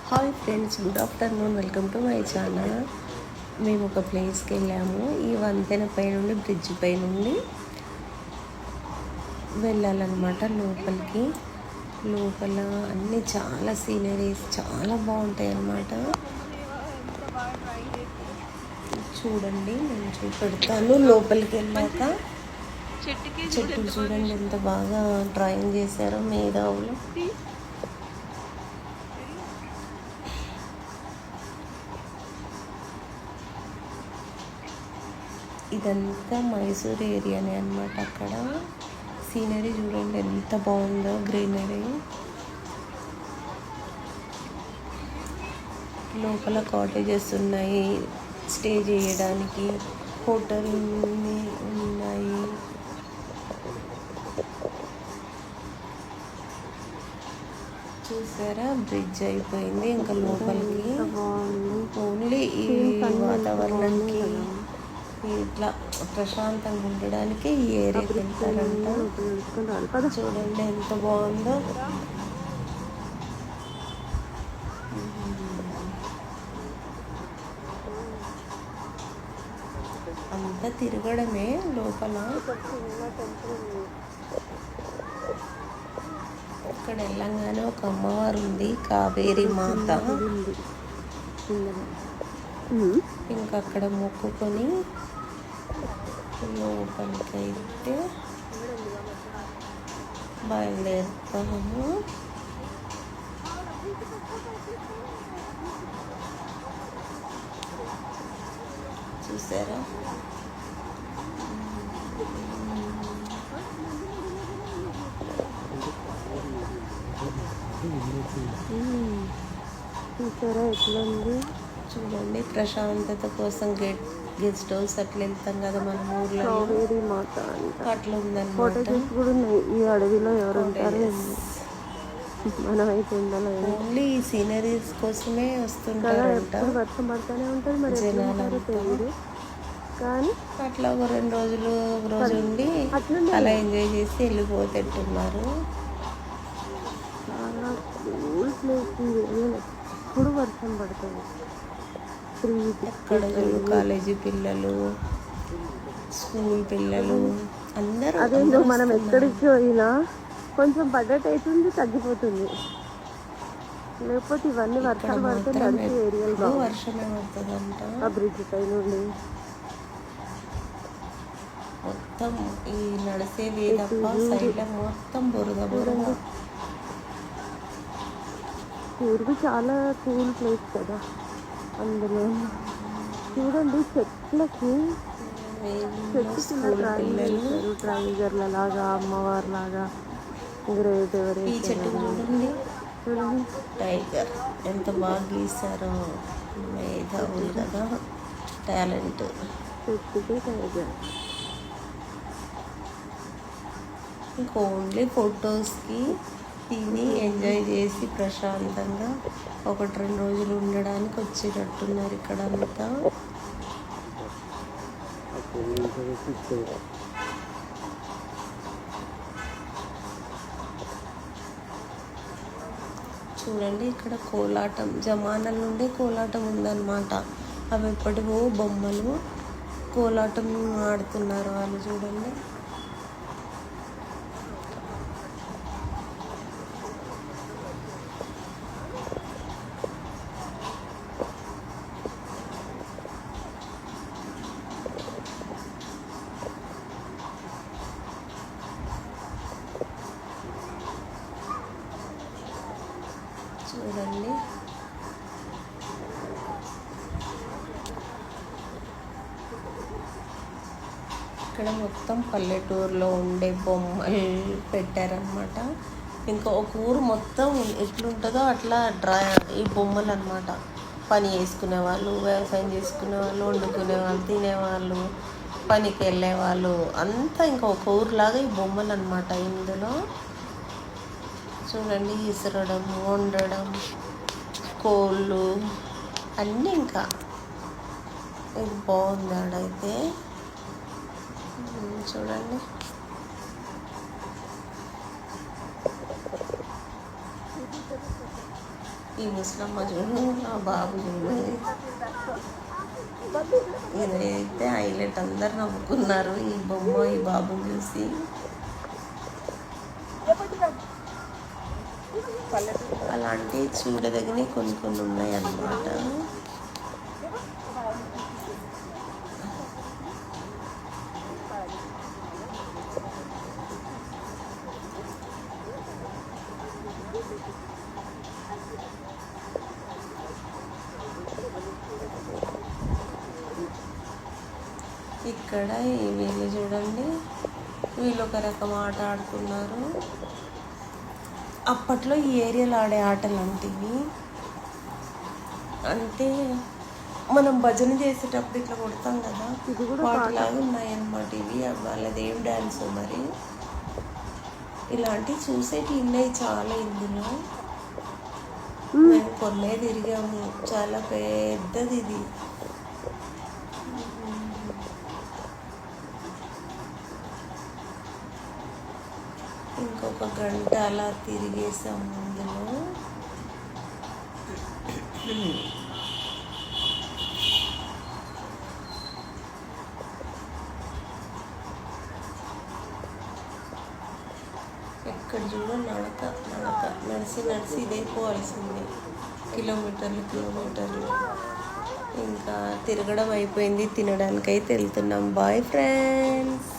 Hi friends, good afternoon. Welcome to my channel. మేము ఒక ప్లేస్కి వెళ్ళాము. ఈ వంతెన పై నుండి, బ్రిడ్జ్ పై నుండి వెళ్ళాలన్నమాట లోపలికి. లోపల అన్నీ చాలా సీనరీస్ చాలా బాగుంటాయి అన్నమాట. చూడండి, నేను చూపెడతాను. లోపలికి వెళ్ళాక చెట్టు చూడండి ఎంత బాగా డ్రాయింగ్ చేశారో మేధావులు. ఇదంతా మైసూర్ ఏరియానే అన్నమాట. అక్కడ సీనరీ చూడండి ఎంత బాగుందో, గ్రీనరీ. లోపల కాటేజెస్ ఉన్నాయి, స్టే చేయడానికి హోటల్ ఉన్నాయి. చూసారా, బ్రిడ్జ్ అయిపోయింది. ఇంకా లోపలికి ఓన్లీ ఈ వాతావరణానికి, ఇట్లా ప్రశాంతంగా ఉండడానికి ఈ ఏరియాకి వెళ్తారంట. చూడండి ఎంత బాగుందో. అంతా తిరగడమే లోపల. ఇక్కడ వెళ్ళంగానే ఒక అమ్మవారు ఉంది, కావేరి మాత. ఇంకా అక్కడ మొక్కుకొని లోపలికి అయితే బయలుదేరుతాము. చూసారా, చూసారా ఎట్లా ఉంది. చూడండి, ప్రశాంతత కోసం గెస్ట్ హౌస్ అట్లా వెళ్తాం కదా మన ఊర్లో, అట్లా ఉందన్నమాట. కూడా ఉన్నాయి ఈ అడవిలో. ఎవరు ఉంటారు, మనం అయితే ఉండాలి. ఓన్లీ సీనరీస్ కోసమే వస్తుంటారంట. వర్షం పడుతూనే ఉంటుంది మరి జనాలు. కానీ అట్లా ఒక 2 రోజులు, ఒక రోజు ఉండి అలా ఎంజాయ్ చేసి వెళ్ళిపోతున్నారు. చాలా కూల్ ప్లేస్. ఎప్పుడు వర్షం పడుతుంది. ఎక్కడ కాలేజీ పిల్లలు, స్కూల్ పిల్లలు అందరూ. అదేంటో మనం ఎక్కడికి పోయినా కొంచెం పడ్డట్టు అవుతుంది, తగ్గిపోతుంది. లేకపోతే ఇవన్నీ వర్షాలు పడితే నడిచే ఏరియాలో వర్షమే పడుతుందంట. ఆ బ్రిడ్జ్ పై నుండి మొత్తం ఈ నడిసే వేదప్ప సైడ్ మొత్తం బురద బురద. ఊరికి చాలా కూల్ ప్లేస్ కదా. అందులో చూడండి చెట్లకి ట్రైగర్ల లాగా, అమ్మవారి లాగా. గ్రేట్. ఈ చెట్టు చూడండి, చూడండి టైగర్ ఎంత బాగా గీసారో. మేధావులు కదా, టాలెంట్. చెట్టుకి టైగర్. ఇంకా ఓన్లీ ఫొటోస్కి తిని ఎంజాయ్ చేసి ప్రశాంతంగా 1-2 రోజులు ఉండడానికి వచ్చేటట్టున్నారు ఇక్కడ అంతా. చూడండి, ఇక్కడ కోలాటం జమానాల నుండి కోలాటం ఉందన్నమాట. అవి ఎప్పటివో బొమ్మలు, కోలాటం ఆడుతున్నారు వాళ్ళు. చూడండి, చూడండి ఇక్కడ మొత్తం పల్లెటూరులో ఉండే బొమ్మలు పెట్టారనమాట. ఇంకా ఒక ఊరు మొత్తం ఎట్లుంటుందో అట్లా ఈ బొమ్మలు అనమాట. పని చేసుకునే వాళ్ళు, వ్యవసాయం చేసుకునే వాళ్ళు, వండుకునే వాళ్ళు, తినేవాళ్ళు, పనికి వెళ్ళే వాళ్ళు అంతా ఇంకా ఒక ఊరులాగా ఈ బొమ్మలు అనమాట. ఇందులో చూడండి, ఇసరడం, వండడం, కోళ్ళు అన్నీ. ఇంకా ఇది బాగుంది ఆడైతే. చూడండి, ఈ ముసలమ్మ చూడు, ఆ బాబు చూడు, ఇదైతే హైలైట్. అందరు నవ్వుకున్నారు ఈ బొమ్మ ఈ బాబుని చూసి. అలాంటి చూడదగినవి కొన్ని కొన్ని ఉన్నాయి అన్నమాట. ఇక్కడ వీళ్ళు చూడండి, వీళ్ళు ఒక రకం ఆట ఆడుతున్నారు. అప్పట్లో ఈ ఏరియాలో ఆడే ఆటలు లాంటివి. అంటే మనం భజన చేసేటప్పుడు ఇట్లా కొడతాం కదా, వాటిలాగా ఉన్నాయన్నమాట ఇవి. వాళ్ళది ఏం డ్యాన్స్ మరి. ఇలాంటివి చూసేటి ఉన్నాయి చాలా ఇందులో. మేము కొన్నే తిరిగాము, చాలా పెద్దది ఇది. ఇంకొక గంట అలా తిరిగేసాము అందులో. ఎక్కడ చూడ నడక నడక, నడిచి నడిచి ఇదే పోవాల్సిందే, కిలోమీటర్లు. ఇంకా తిరగడం అయిపోయింది, తినడానికైతే వెళ్తున్నాం. Bye friends.